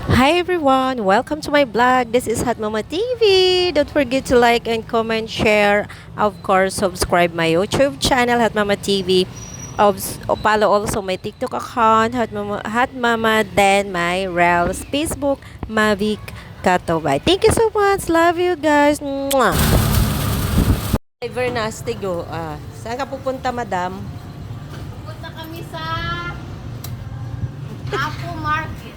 Hi everyone! Welcome to my vlog. This is Hot Mama TV. Don't forget to like and comment, share. Of course, subscribe my YouTube channel, Hot Mama TV. Follow also my TikTok account, Hot Mama, then my Reels, Facebook, Mavic Katobay. Thank you so much. Love you guys. Mwah! Driver Nastigo. Saan ka pupunta, madam? Punta kami sa Apo Market.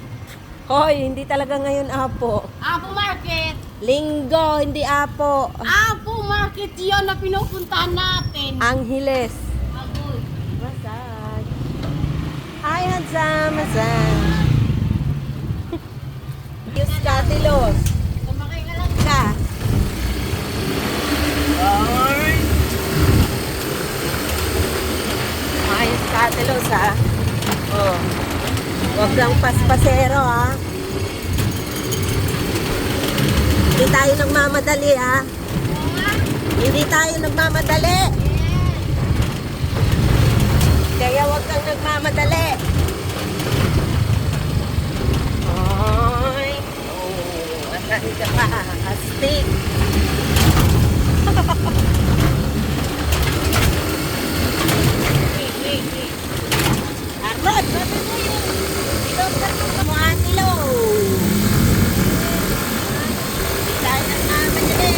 Hoy, hindi talaga ngayon apo. Apo Market! Linggo, hindi apo. Apo Market yun na pinupuntahan natin. Angeles. Agoy. Masag. Hi, handsome. Masag. Diyos ka, Tilos. Sumakay ka lang. Ka. Ay. Ayos ka, Tilos, ha? Oh. Huwag lang paspasero, ha? Hindi tayo nagmamadali, ha? Hindi tayo nagmamadali. Kaya huwag kang nagmamadali. Ay. Oh, asan ka pa? Astig. Arod! Sabi mo yung ilog mo atilo. Hindi tayo nagmamadali.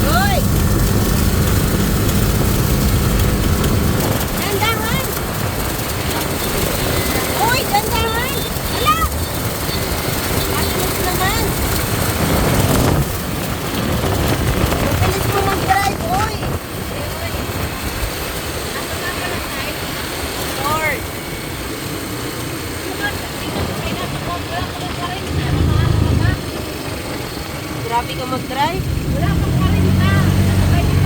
Hoy! Dandahan! Hoy, dandahan! Hala! Mabilis naman! Mabilis mo mag-drive, hoy! Lord! Grabe ka mag-drive. Wala pang karinta.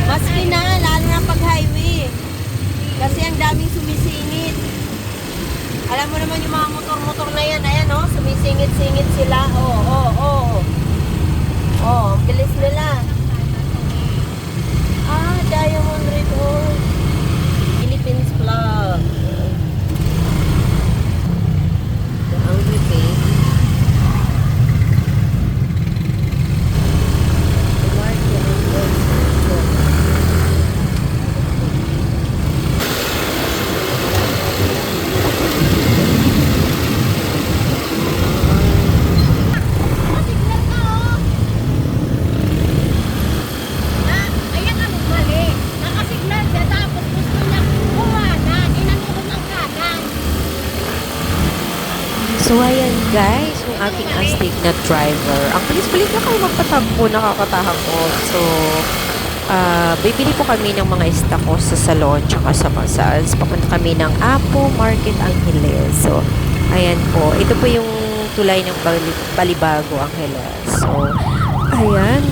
Maski na, lalo na pag highway. Kasi ang daming sumisingit. Alam mo naman yung mga motor-motor na yan, ayan oh, sumisingit-singit sila. Ang bilis nila. Diamond Red Horse. Philippines Vlog. The Angry Face. The Market Signal ka oh. Ayan ang mali. Nakasignal siya tapos gusto niya kumanan. Inanulog ng kanan. So ayan guys, yung aking astig na driver. Ang bilis-bilis na kayo magpatakbo, nakakatakot. So, bibili po kami ng mga istakos sa salon tsaka sa massage. Papunta kami ng Apo Market Angeles. So, ayan po. Ito po yung tulay ng Balibago Angeles. So, ayan.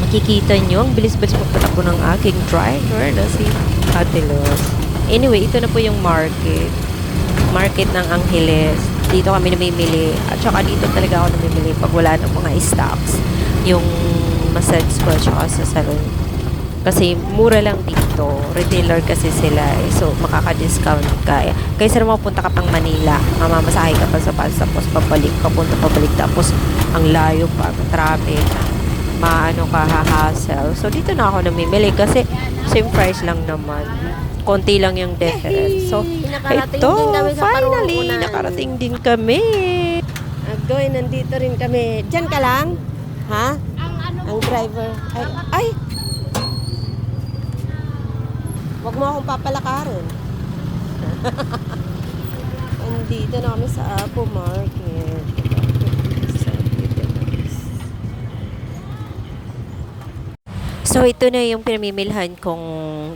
Makikita nyo, ang bilis-bilis magpatakbo ng aking driver na si Ate Los. Anyway, ito na po yung market. Market ng Angeles. Dito kami namimili. At saka dito talaga ako namimili pag wala ng mga stocks. Yung massage ko at saka sa salon. Kasi mura lang dito. Retailer kasi sila eh. So, makaka-discount ka. Kaysa naman punta ka pang Manila, mamamasahe ka pa sa bus, tapos pabalik, papunta pabalik. Tapos, ang layo pa, traffic. Maano ka, hahassle. So, dito na ako namimili kasi same price lang naman. Konti lang yung difference. So, Nakarating ito, din kami sa finally, Parungkunan. nakarating din kami. Agoy, nandito rin kami. Diyan ka lang? Ha? Ang ano Ang driver. Ay! Huwag mo akong papalakarin. Nandito na kami sa Apo Market. So, ito na yung pinamimilhan kong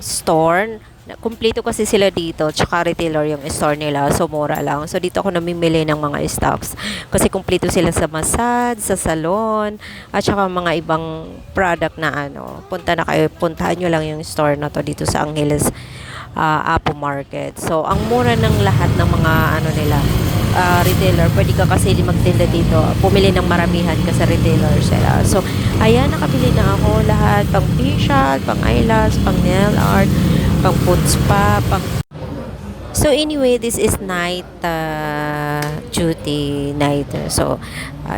store. Kumpleto kasi sila dito, tsaka retailer yung store nila. So, mura lang. So, dito ako namimili ng mga stocks. Kasi kumpleto sila sa massage, sa salon, at saka mga ibang product na ano. Punta na kayo, puntahan nyo lang yung store na to dito sa Angeles Apo Market. So, ang mura ng lahat ng mga ano nila, retailer. Pwede ka kasi magtinda dito. Pumili ng maramihan kasi retailer sila. So, ayan, nakabili na ako lahat. Pang facial, pang eyelash, pang nail art, pang foot spa, pang So anyway, this is night duty night. So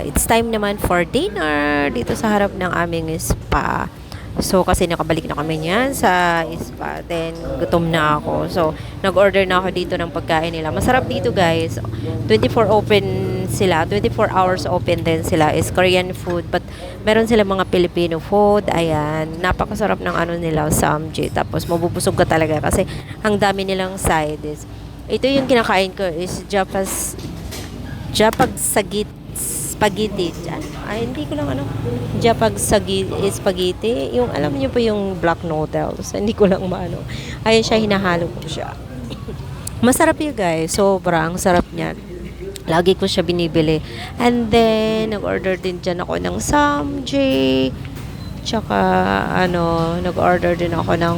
it's time naman for dinner dito sa harap ng aming spa. So kasi nakabalik na kami niyan sa spa. Then gutom na ako. So nag-order na ako dito ng pagkain nila. Masarap dito, guys. 24 open sila. 24 hours open din sila. Is Korean food, but meron sila mga Filipino food. Ayan, napakasarap ng ano nila, samji. Tapos mabubusog ka talaga kasi ang dami nilang sides. Ito yung kinakain ko is Japag Sagit spaghetti. Ay, hindi ko lang Japag spaghetti. Yung, alam niyo po yung black noodles. Hindi ko lang maano. Ayun siya, hinahalo ko siya. Masarap yun, guys. Sobrang sarap niyan. Lagi ko siya binibili. And then, nag-order din dyan ako ng samji. Tsaka, nag-order din ako ng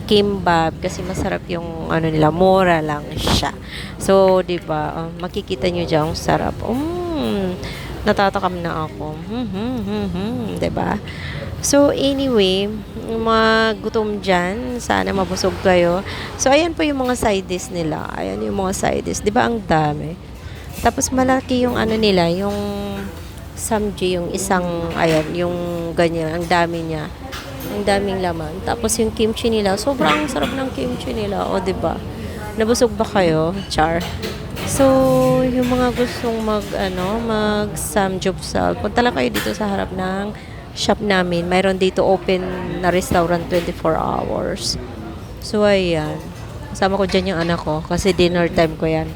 kimbap kasi masarap yung nila, mura lang siya. So, 'di ba? Makikita niyo diyan ang sarap. Natatakam na ako. 'Di ba? So, anyway, mga gutom dyan. Sana mabusog kayo. So, ayan po yung mga side dish nila. Ayan yung mga side dish. 'Di ba ang dami? Tapos malaki yung nila, yung samji, yung isang, ayan, yung ganyan, ang dami niya. Ang daming laman. Tapos yung kimchi nila, sobrang sarap ng kimchi nila. O, diba? Nabusog ba kayo? Char. So, yung mga gustong mag samgyeopsal, punta lang kayo dito sa harap ng shop namin. Mayroon dito open na restaurant 24 hours. So, ayan. Kasama ko dyan yung anak ko kasi dinner time ko yan.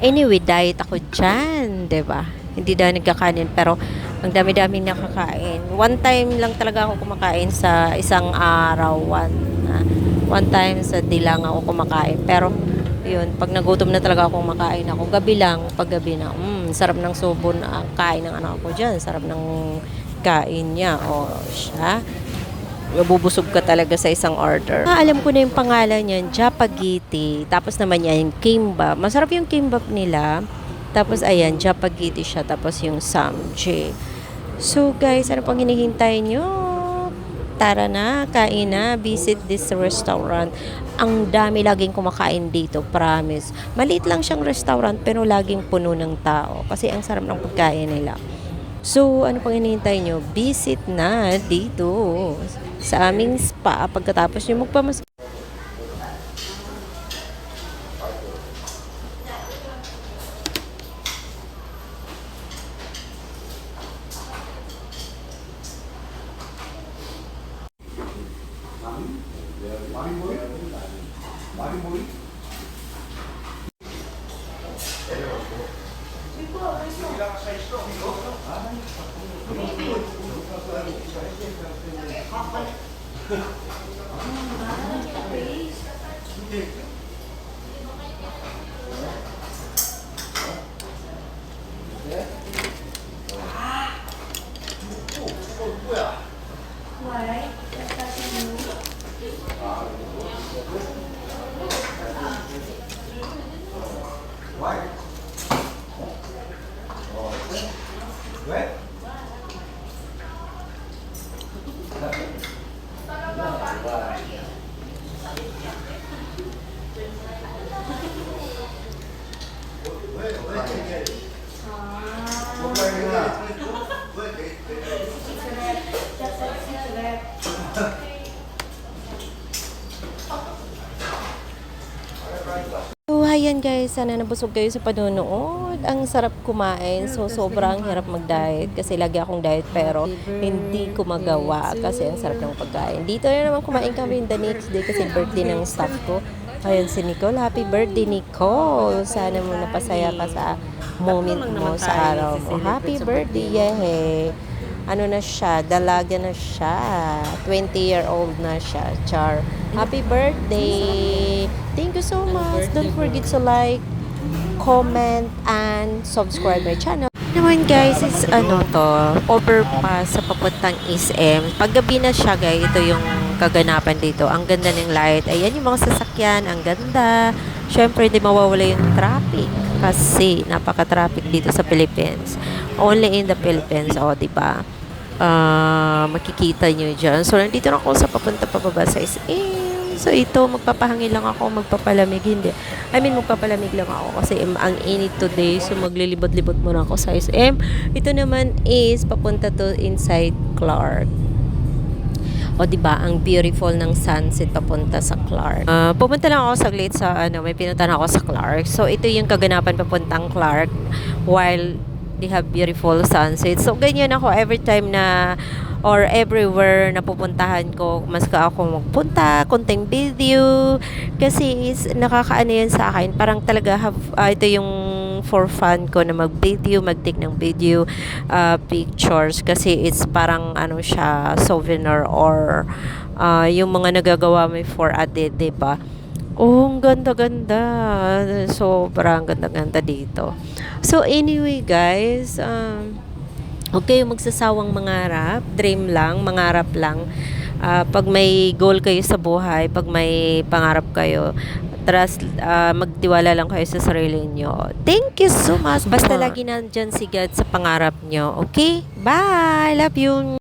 Anyway, diet ako dyan. Diba? Hindi dahil nagkakanin, pero ang dami-daming nakakain. One time lang talaga ako kumakain sa isang araw. One time sa dilang ako kumakain. Pero, yun, pag nagutom na talaga ako kumakain ako, gabi lang, pag gabi na, sarap ng subo na kain ng anak ko dyan. Sarap ng kain niya. O, siya. Bubusog ka talaga sa isang order. Alam ko na yung pangalan niyan, Japagiti. Tapos naman yan, yung kimbap. Masarap yung kimbap nila. Tapos, ayan, Japagiti siya. Tapos, yung samji. So, guys, ano pang hinihintay nyo? Tara na, kain na. Visit this restaurant. Ang dami laging kumakain dito, promise. Maliit lang siyang restaurant, pero laging puno ng tao. Kasi ang sarap ng pagkain nila. So, ano pang hinihintay nyo? Visit na dito sa aming spa. Pagkatapos nyo magpamas. So, ayan guys, sana nabusog kayo sa panonood. Ang sarap kumain. So, sobrang hirap mag-diet kasi lagi akong diet pero hindi ko magawa kasi ang sarap ng pagkain. Dito na naman kumain kami the next day kasi birthday ng staff ko. Ayan si Nicole. Happy birthday, Nicole. Sana mo napasaya ka sa moment mo sa araw mo. Happy birthday, yehey. Ano na siya, dalaga na siya. 20-year-old na siya. Char. Happy birthday! Thank you so much. Don't forget to like, comment, and subscribe my channel. Naman guys, it's overpass sa papuntang SM. Paggabi na siya guys, ito yung kaganapan dito. Ang ganda ng light. Ayan yung mga sasakyan. Ang ganda. Syempre, hindi mawawala yung traffic. Kasi napaka-traffic dito sa Philippines. Only in the Philippines. O, diba? Makikita nyo dyan. So, nandito na ako sa papunta pababa sa SM. So ito, magpapahangin lang ako, magpapalamig, hindi. I mean, magpapalamig lang ako kasi ang init today. So maglilibot-libot muna ako sa SM. Ito naman is papunta to inside Clark. O di ba ang beautiful ng sunset papunta sa Clark. Pupunta lang ako saglit sa may pinuntahan ako sa Clark. So ito yung kaganapan papuntang Clark while they have beautiful sunset. So ganyan ako every time na or everywhere na pupuntahan ko, mas ka ako magpunta, konting video kasi is nakakaano yan sa akin. Parang talaga ito yung for fun ko na mag-video, mag-take ng video, pictures kasi it's parang ano siya, souvenir or yung mga nagagawa mo for a day, diba? Oh, ang ganda-ganda. Sobrang ganda-ganda dito. So, anyway, guys, huwag kayong magsasawang mangarap. Dream lang, mangarap lang. Pag may goal kayo sa buhay, pag may pangarap kayo, trust, magtiwala lang kayo sa sarili nyo. Thank you so much. Basta lagi nandyan si God sa pangarap nyo. Okay? Bye! Love you!